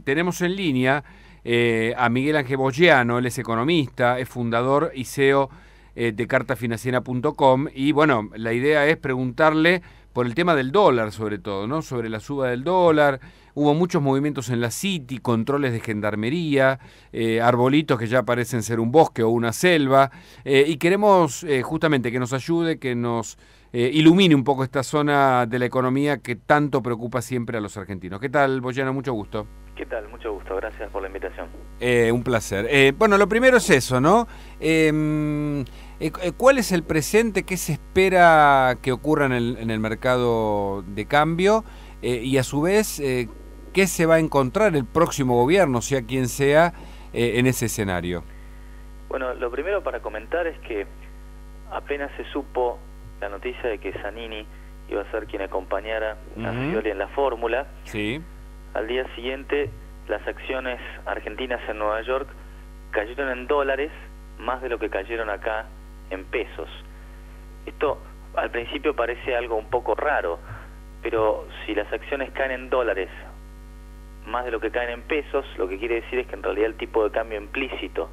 Tenemos en línea a Miguel Ángel Bogiano. Él es economista, es fundador y CEO de cartafinanciera.com, y bueno, la idea es preguntarle por el tema del dólar, sobre todo, ¿no? Sobre la suba del dólar. Hubo muchos movimientos en la City, controles de gendarmería, arbolitos que ya parecen ser un bosque o una selva, y queremos justamente que nos ayude, que nos ilumine un poco esta zona de la economía que tanto preocupa siempre a los argentinos. ¿Qué tal, Bogiano? Mucho gusto. ¿Qué tal? Mucho gusto, gracias por la invitación. Un placer. Bueno, lo primero es eso, ¿no? ¿Cuál es el presente? ¿Qué se espera que ocurra en el mercado de cambio? Y a su vez, ¿qué se va a encontrar el próximo gobierno, sea quien sea, en ese escenario? Bueno, lo primero para comentar es que apenas se supo la noticia de que Zanini iba a ser quien acompañara a Scioli en la fórmula. Sí. Al día siguiente, las acciones argentinas en Nueva York cayeron en dólares más de lo que cayeron acá en pesos. Esto al principio parece algo un poco raro, pero si las acciones caen en dólares más de lo que caen en pesos, lo que quiere decir es que en realidad el tipo de cambio implícito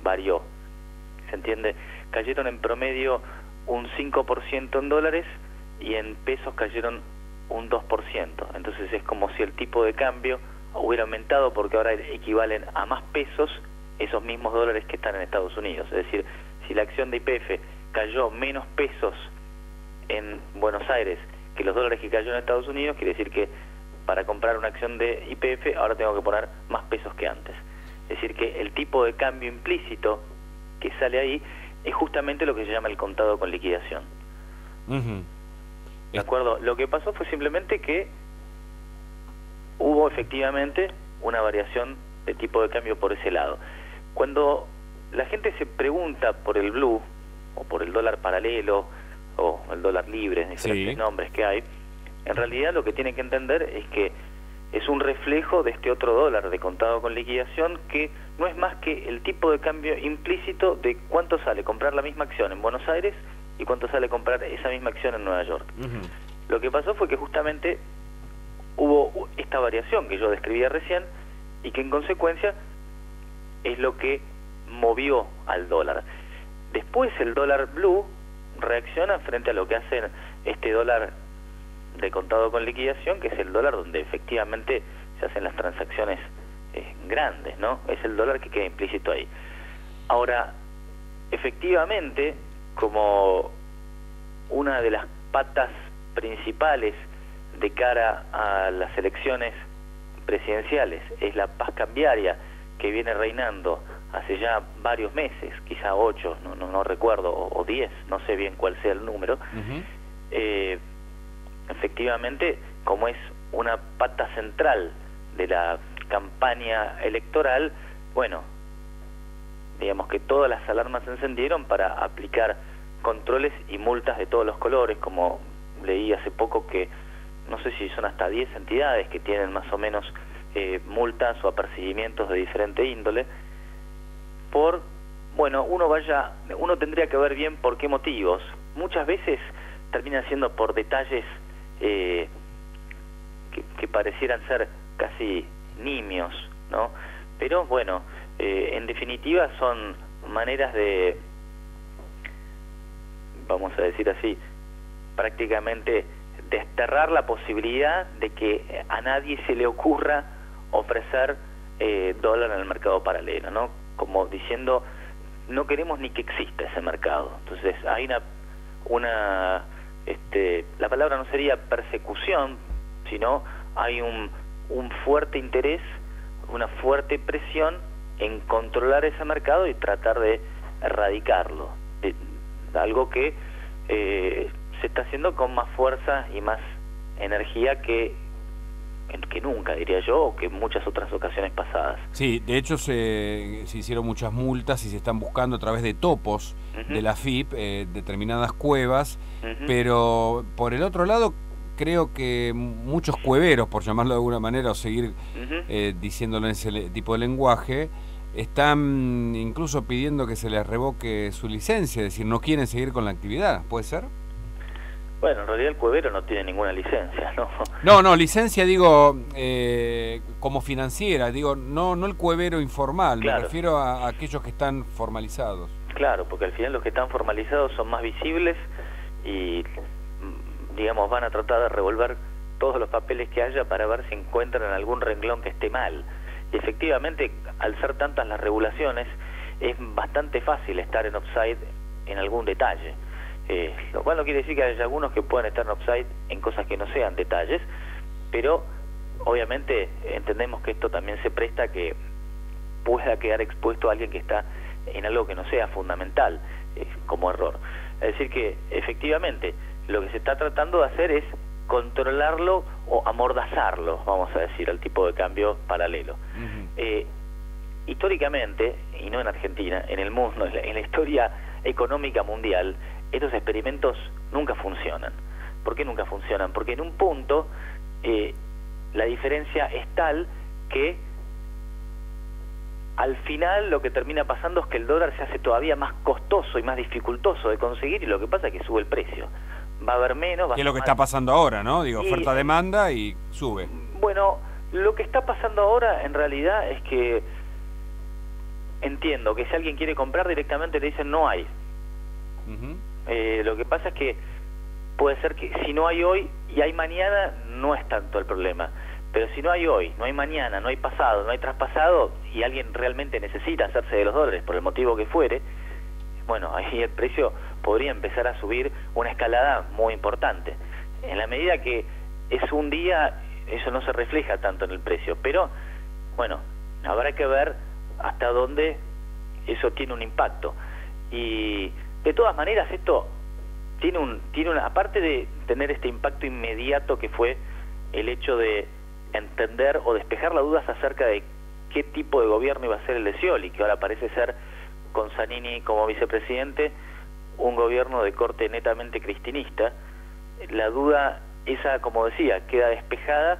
varió. ¿Se entiende? Cayeron en promedio un 5% en dólares y en pesos cayeron un 2%. Entonces es como si el tipo de cambio hubiera aumentado, porque ahora equivalen a más pesos esos mismos dólares que están en Estados Unidos. Es decir, si la acción de YPF cayó menos pesos en Buenos Aires que los dólares que cayó en Estados Unidos, quiere decir que para comprar una acción de YPF ahora tengo que poner más pesos que antes. Es decir, que el tipo de cambio implícito que sale ahí es justamente lo que se llama el contado con liquidación. ¿De acuerdo? Lo que pasó fue simplemente que hubo efectivamente una variación de tipo de cambio por ese lado. Cuando la gente se pregunta por el blue, o por el dólar paralelo, o el dólar libre, diferentes nombres que hay, en realidad lo que tienen que entender es que es un reflejo de este otro dólar de contado con liquidación, que no es más que el tipo de cambio implícito de cuánto sale comprar la misma acción en Buenos Aires y cuánto sale comprar esa misma acción en Nueva York. Lo que pasó fue que justamente hubo esta variación que yo describía recién, y que en consecuencia es lo que movió al dólar. Después el dólar blue reacciona frente a lo que hace este dólar de contado con liquidación, que es el dólar donde efectivamente se hacen las transacciones grandes, ¿no? Es el dólar que queda implícito ahí. Ahora, efectivamente, como una de las patas principales de cara a las elecciones presidenciales es la paz cambiaria que viene reinando hace ya varios meses, quizá 8, no recuerdo, o 10, no sé bien cuál sea el número. Efectivamente, como es una pata central de la campaña electoral, bueno, digamos que todas las alarmas se encendieron para aplicar controles y multas de todos los colores, como leí hace poco que no sé si son hasta 10 entidades que tienen más o menos multas o apercibimientos de diferente índole, por, bueno, uno tendría que ver bien por qué motivos. Muchas veces terminan siendo por detalles que parecieran ser casi nimios, ¿no? Pero bueno, en definitiva son maneras de, vamos a decir así, prácticamente desterrar la posibilidad de que a nadie se le ocurra ofrecer dólar en el mercado paralelo, ¿no? Como diciendo, no queremos ni que exista ese mercado. Entonces hay la palabra no sería persecución, sino hay un fuerte interés, una fuerte presión en controlar ese mercado y tratar de erradicarlo. Algo que se está haciendo con más fuerza y más energía que nunca, diría yo, o que en muchas otras ocasiones pasadas. Sí, de hecho se hicieron muchas multas y se están buscando a través de topos de la AFIP determinadas cuevas, pero por el otro lado creo que muchos cueveros, por llamarlo de alguna manera, o seguir diciéndolo en ese tipo de lenguaje, están incluso pidiendo que se les revoque su licencia, es decir, no quieren seguir con la actividad. ¿Puede ser? Bueno, en realidad el cuevero no tiene ninguna licencia, ¿no? No, licencia digo como financiera, digo, no el cuevero informal, Claro. Me refiero a aquellos que están formalizados. Claro, porque al final los que están formalizados son más visibles y, digamos, van a tratar de revolver todos los papeles que haya para ver si encuentran algún renglón que esté mal. Y efectivamente, al ser tantas las regulaciones, es bastante fácil estar en offside en algún detalle. Lo cual no quiere decir que haya algunos que puedan estar en offside en cosas que no sean detalles, pero obviamente entendemos que esto también se presta a que pueda quedar expuesto a alguien que está en algo que no sea fundamental como error. Es decir que efectivamente lo que se está tratando de hacer es controlarlo o amordazarlo, vamos a decir, al tipo de cambio paralelo. Históricamente, y no en Argentina, en el mundo, en la historia económica mundial, estos experimentos nunca funcionan. ¿Por qué nunca funcionan? Porque en un punto la diferencia es tal que al final lo que termina pasando es que el dólar se hace todavía más costoso y más dificultoso de conseguir, y lo que pasa es que sube el precio. Va a haber menos... ¿Qué es lo que está pasando ahora, no? Digo, oferta-demanda y sube. Bueno, lo que está pasando ahora en realidad es que entiendo que si alguien quiere comprar directamente le dicen no hay. Lo que pasa es que puede ser que si no hay hoy y hay mañana no es tanto el problema, pero si no hay hoy, no hay mañana, no hay pasado, no hay traspasado y alguien realmente necesita hacerse de los dólares por el motivo que fuere, bueno, ahí el precio podría empezar a subir una escalada muy importante. En la medida que es un día, eso no se refleja tanto en el precio, pero bueno, habrá que ver hasta dónde eso tiene un impacto. Y de todas maneras esto tiene una, aparte de tener este impacto inmediato que fue el hecho de entender o despejar las dudas acerca de qué tipo de gobierno iba a ser el de Scioli, que ahora parece ser, con Zanini como vicepresidente, un gobierno de corte netamente cristinista. La duda esa, como decía, queda despejada,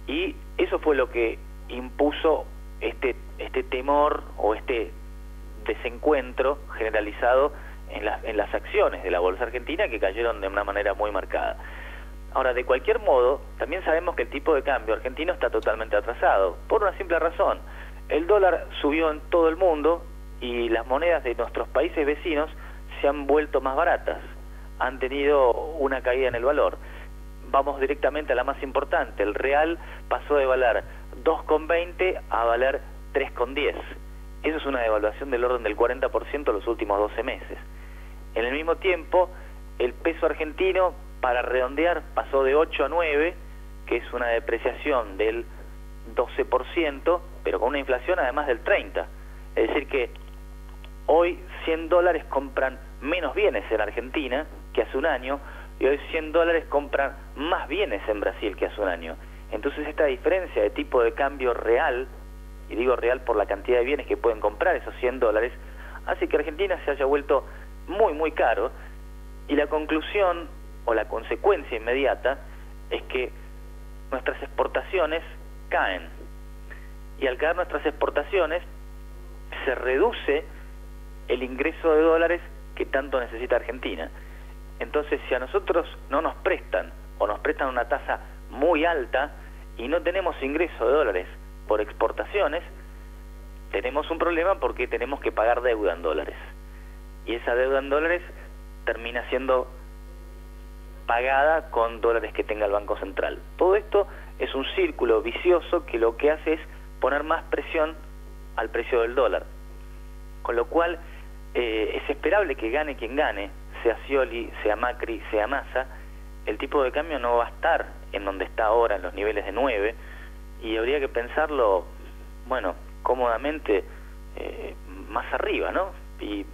y eso fue lo que impuso este temor o este desencuentro generalizado en las acciones de la bolsa argentina, que cayeron de una manera muy marcada. Ahora, de cualquier modo, también sabemos que el tipo de cambio argentino está totalmente atrasado, por una simple razón. El dólar subió en todo el mundo y las monedas de nuestros países vecinos se han vuelto más baratas, han tenido una caída en el valor. Vamos directamente a la más importante, el real pasó de valer 2,20 a valer 3,10. Eso es una devaluación del orden del 40% en los últimos 12 meses. En el mismo tiempo, el peso argentino, para redondear, pasó de 8 a 9, que es una depreciación del 12%, pero con una inflación además del 30%. Es decir que hoy 100 dólares compran menos bienes en Argentina que hace un año, y hoy 100 dólares compran más bienes en Brasil que hace un año. Entonces esta diferencia de tipo de cambio real, y digo real por la cantidad de bienes que pueden comprar esos 100 dólares, hace que Argentina se haya vuelto muy, muy caro, y la conclusión o la consecuencia inmediata es que nuestras exportaciones caen, y al caer nuestras exportaciones se reduce el ingreso de dólares que tanto necesita Argentina. Entonces, si a nosotros no nos prestan o nos prestan una tasa muy alta y no tenemos ingreso de dólares por exportaciones, tenemos un problema porque tenemos que pagar deuda en dólares. Y esa deuda en dólares termina siendo pagada con dólares que tenga el Banco Central. Todo esto es un círculo vicioso que lo que hace es poner más presión al precio del dólar. Con lo cual es esperable que gane quien gane, sea Scioli, sea Macri, sea Massa, el tipo de cambio no va a estar en donde está ahora, en los niveles de 9, y habría que pensarlo, bueno, cómodamente más arriba, ¿no? Y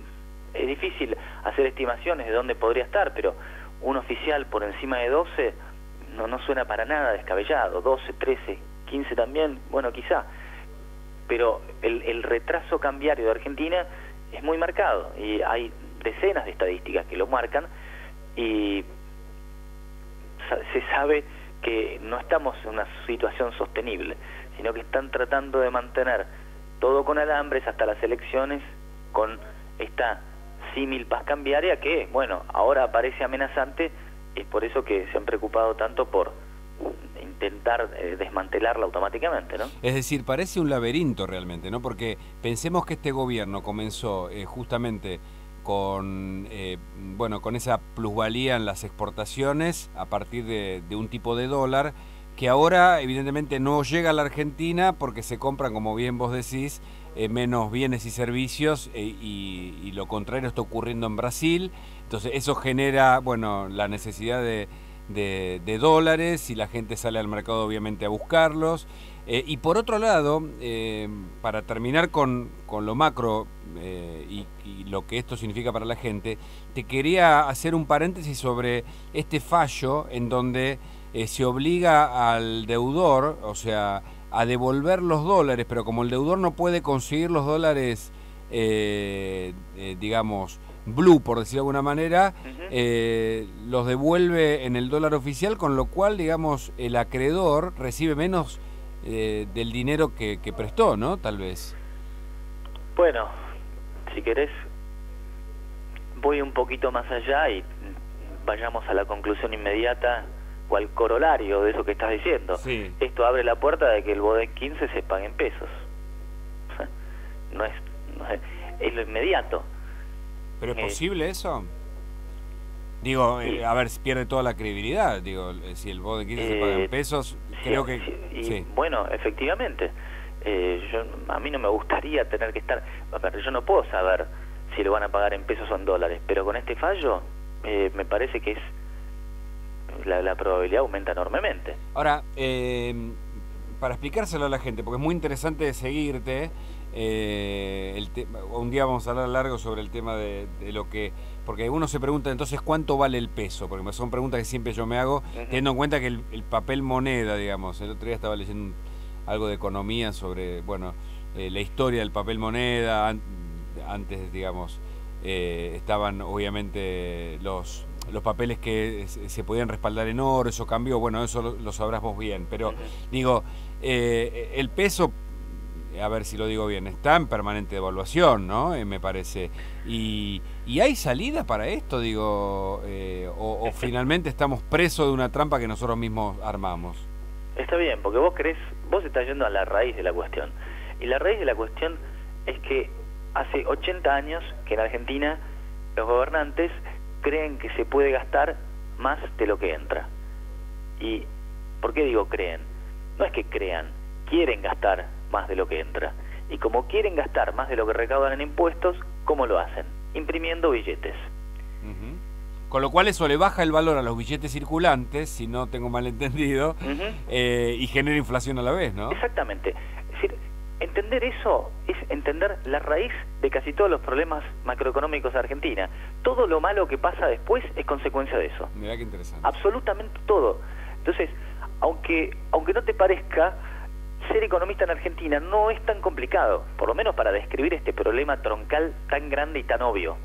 es difícil hacer estimaciones de dónde podría estar, pero un oficial por encima de 12 no suena para nada descabellado. 12, 13, 15 también, bueno, quizá. Pero el retraso cambiario de Argentina es muy marcado, y hay decenas de estadísticas que lo marcan, y se sabe que no estamos en una situación sostenible, sino que están tratando de mantener todo con alambres hasta las elecciones, con esta símil paz cambiaria que, bueno, ahora parece amenazante es por eso que se han preocupado tanto por intentar desmantelarla automáticamente, ¿no? Es decir, parece un laberinto realmente, ¿no? Porque pensemos que este gobierno comenzó justamente con bueno, con esa plusvalía en las exportaciones a partir de un tipo de dólar que ahora evidentemente no llega a la Argentina porque se compran, como bien vos decís, menos bienes y servicios y lo contrario está ocurriendo en Brasil. Entonces eso genera, bueno, la necesidad de dólares y la gente sale al mercado obviamente a buscarlos. Y por otro lado, para terminar con lo macro y lo que esto significa para la gente, te quería hacer un paréntesis sobre este fallo en donde se obliga al deudor, o sea, a devolver los dólares, pero como el deudor no puede conseguir los dólares, digamos, blue, por decirlo de alguna manera, los devuelve en el dólar oficial, con lo cual, digamos, el acreedor recibe menos del dinero que prestó, ¿no? Tal vez. Bueno, si querés, voy un poquito más allá y vayamos a la conclusión inmediata o al corolario de eso que estás diciendo. Sí. Esto abre la puerta de que el Boden 15 se pague en pesos. No es lo inmediato. ¿Pero es posible eso? Digo, sí. A ver, pierde toda la credibilidad. Digo, si el Boden 15 se paga en pesos, creo que... Sí. Bueno, efectivamente. A mí no me gustaría tener que estar... A ver, yo no puedo saber si lo van a pagar en pesos o en dólares, pero con este fallo me parece que es la probabilidad aumenta enormemente. Ahora, para explicárselo a la gente, porque es muy interesante seguirte, un día vamos a hablar largo sobre el tema de lo que... Porque uno se pregunta entonces cuánto vale el peso, porque son preguntas que siempre yo me hago, teniendo en cuenta que el papel moneda, digamos, el otro día estaba leyendo algo de economía sobre, bueno, la historia del papel moneda, antes, digamos, estaban obviamente los papeles que se podían respaldar en oro, eso cambió, bueno, eso lo sabrás vos bien, pero digo, el peso, a ver si lo digo bien, está en permanente devaluación, ¿no? Me parece. Y hay salida para esto, digo, o finalmente estamos presos de una trampa que nosotros mismos armamos. Está bien, porque vos estás yendo a la raíz de la cuestión. Y la raíz de la cuestión es que hace 80 años que en Argentina los gobernantes creen que se puede gastar más de lo que entra. ¿Y por qué digo creen? No es que crean, quieren gastar más de lo que entra. Y como quieren gastar más de lo que recaudan en impuestos, ¿cómo lo hacen? Imprimiendo billetes. Con lo cual eso le baja el valor a los billetes circulantes, si no tengo mal entendido, y genera inflación a la vez, ¿no? Exactamente. Es decir, entender eso es entender la raíz de casi todos los problemas macroeconómicos de Argentina. Todo lo malo que pasa después es consecuencia de eso. Mirá qué interesante. Absolutamente todo. Entonces, aunque no te parezca, ser economista en Argentina no es tan complicado, por lo menos para describir este problema troncal tan grande y tan obvio.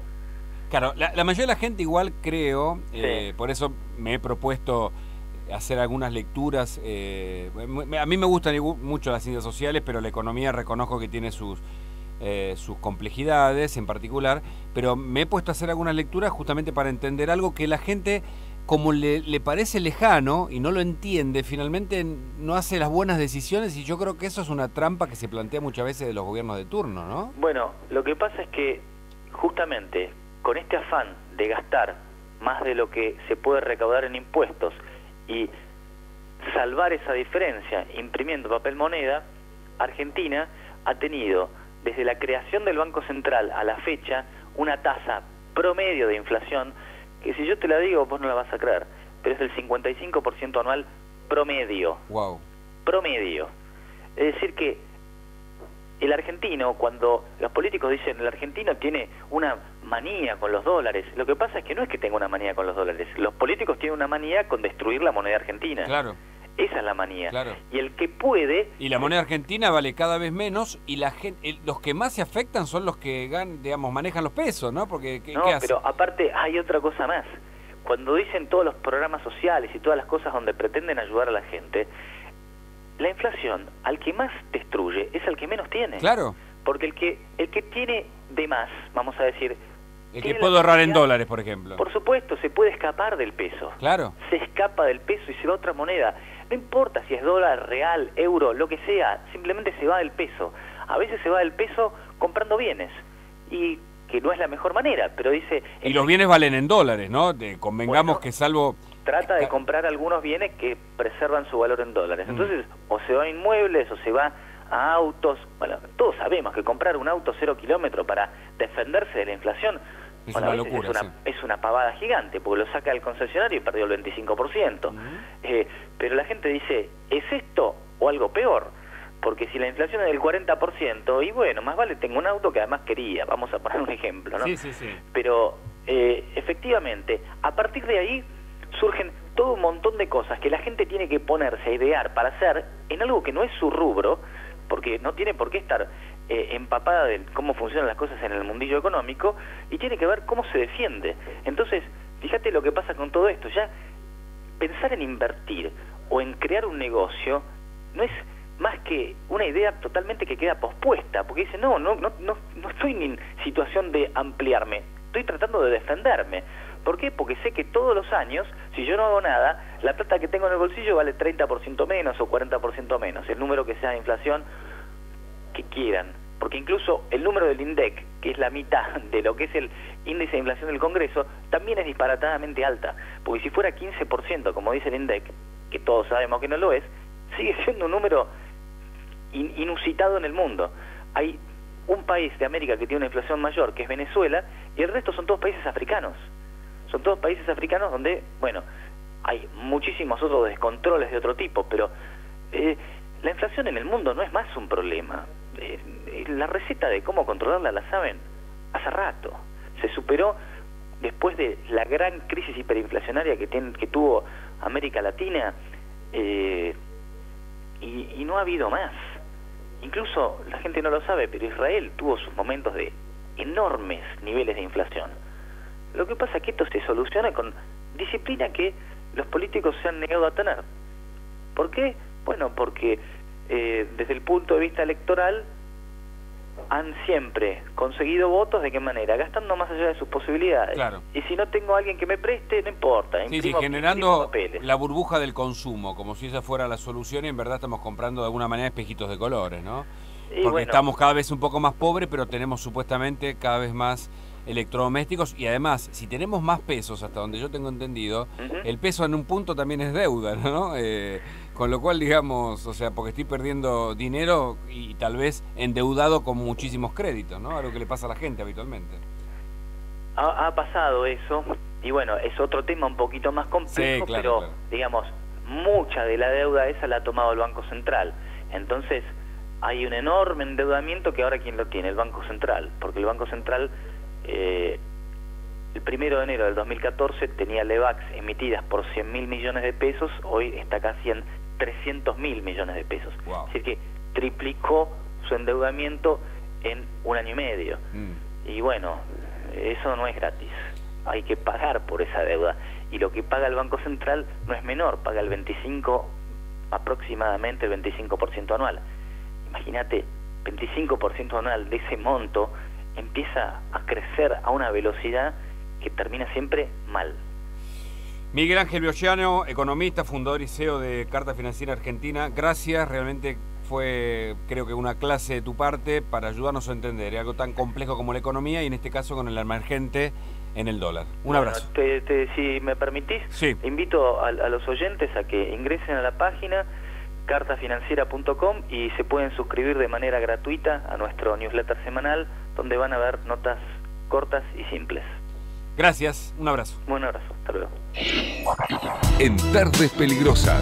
Claro, la mayoría de la gente igual creo, por eso me he propuesto hacer algunas lecturas. A mí me gustan mucho las ciencias sociales, pero la economía reconozco que tiene sus complejidades en particular, pero me he puesto a hacer algunas lecturas justamente para entender algo que la gente, como le parece lejano y no lo entiende, finalmente no hace las buenas decisiones, y yo creo que eso es una trampa que se plantea muchas veces de los gobiernos de turno, ¿no? Bueno, lo que pasa es que justamente con este afán de gastar más de lo que se puede recaudar en impuestos y salvar esa diferencia imprimiendo papel moneda, Argentina ha tenido desde la creación del Banco Central a la fecha una tasa promedio de inflación que, si yo te la digo, vos no la vas a creer, pero es del 55% anual promedio. Wow. Promedio. Es decir que el argentino, cuando los políticos dicen el argentino tiene una manía con los dólares, lo que pasa es que no es que tenga una manía con los dólares, los políticos tienen una manía con destruir la moneda argentina. Claro. Esa es la manía. Claro. Y el que puede... Y la moneda argentina vale cada vez menos, y la gente, los que más se afectan son los que manejan los pesos, ¿no? Porque ¿qué hacen? Pero aparte hay otra cosa más. Cuando dicen todos los programas sociales y todas las cosas donde pretenden ayudar a la gente, la inflación al que más destruye es al que menos tiene. Claro. Porque el que tiene de más, vamos a decir, El que puedo ahorrar en dólares, por ejemplo. Por supuesto, se puede escapar del peso. Claro. Se escapa del peso y se va a otra moneda. No importa si es dólar, real, euro, lo que sea, simplemente se va del peso. A veces se va del peso comprando bienes, y que no es la mejor manera, pero dice... Y los bienes valen en dólares, ¿no? Convengamos que salvo... Trata de comprar algunos bienes que preservan su valor en dólares. Entonces, o se va a inmuebles, o se va a autos. Bueno, todos sabemos que comprar un auto 0 kilómetros para defenderse de la inflación es una locura, es una pavada gigante, porque lo saca del concesionario y perdió el 25%. Pero la gente dice, ¿es esto o algo peor? Porque si la inflación es del 40%, y bueno, más vale tengo un auto que además quería, vamos a poner un ejemplo, ¿no? Sí, sí, sí. Pero efectivamente, a partir de ahí surgen todo un montón de cosas que la gente tiene que ponerse a idear para hacer en algo que no es su rubro, porque no tiene por qué estar empapada de cómo funcionan las cosas en el mundillo económico, y tiene que ver cómo se defiende. Entonces, fíjate lo que pasa con todo esto. Ya pensar en invertir o en crear un negocio no es más que una idea totalmente que queda pospuesta, porque dice, no estoy en situación de ampliarme, estoy tratando de defenderme. ¿Por qué? Porque sé que todos los años, si yo no hago nada, la plata que tengo en el bolsillo vale 30% menos o 40% menos, el número que sea de inflación que quieran. Porque incluso el número del INDEC, que es la mitad de lo que es el índice de inflación del Congreso, también es disparatadamente alta. Porque si fuera 15%, como dice el INDEC, que todos sabemos que no lo es, sigue siendo un número inusitado en el mundo. Hay un país de América que tiene una inflación mayor, que es Venezuela, y el resto son todos países africanos. Son todos países africanos donde, bueno, hay muchísimos otros descontroles de otro tipo, pero la inflación en el mundo no es más un problema. La receta de cómo controlarla la saben hace rato. Se superó después de la gran crisis hiperinflacionaria que tuvo América Latina, y no ha habido más. Incluso la gente no lo sabe, pero Israel tuvo sus momentos de enormes niveles de inflación. Lo que pasa es que esto se soluciona con disciplina que los políticos se han negado a tener. ¿Por qué? Bueno, porque desde el punto de vista electoral han siempre conseguido votos. ¿De qué manera? Gastando más allá de sus posibilidades. Claro. Y si no tengo a alguien que me preste, no importa. Sí, generando la burbuja del consumo, como si esa fuera la solución, y en verdad estamos comprando de alguna manera espejitos de colores, ¿no? Porque bueno, estamos cada vez un poco más pobres, pero tenemos supuestamente cada vez más electrodomésticos, y además, si tenemos más pesos, hasta donde yo tengo entendido, el peso en un punto también es deuda, ¿no? Con lo cual, digamos, o sea, porque estoy perdiendo dinero y tal vez endeudado con muchísimos créditos, ¿no? A lo que le pasa a la gente habitualmente. Ha pasado eso, y bueno, es otro tema un poquito más complejo, sí, claro, pero digamos, mucha de la deuda esa la ha tomado el Banco Central. Entonces, hay un enorme endeudamiento que ahora ¿quién lo tiene? El Banco Central, porque el Banco Central el 1 de enero del 2014 tenía LEVAX emitidas por 100.000 millones de pesos, hoy está casi en 300.000 millones de pesos. Wow. Es decir, que triplicó su endeudamiento en un año y medio. Y bueno, eso no es gratis, hay que pagar por esa deuda, y lo que paga el Banco Central no es menor, paga el 25, aproximadamente el 25% anual. Imagínate, 25% anual de ese monto empieza a crecer a una velocidad que termina siempre mal. Miguel Ángel Biogiano, economista, fundador y CEO de Carta Financiera Argentina, gracias, realmente fue, creo que una clase de tu parte para ayudarnos a entender algo tan complejo como la economía, y en este caso con el emergente en el dólar. Un abrazo. Si me permitís, sí, invito a los oyentes a que ingresen a la página cartafinanciera.com y se pueden suscribir de manera gratuita a nuestro newsletter semanal, donde van a ver notas cortas y simples. Gracias, un abrazo. Un abrazo, hasta luego. En Tardes Peligrosas.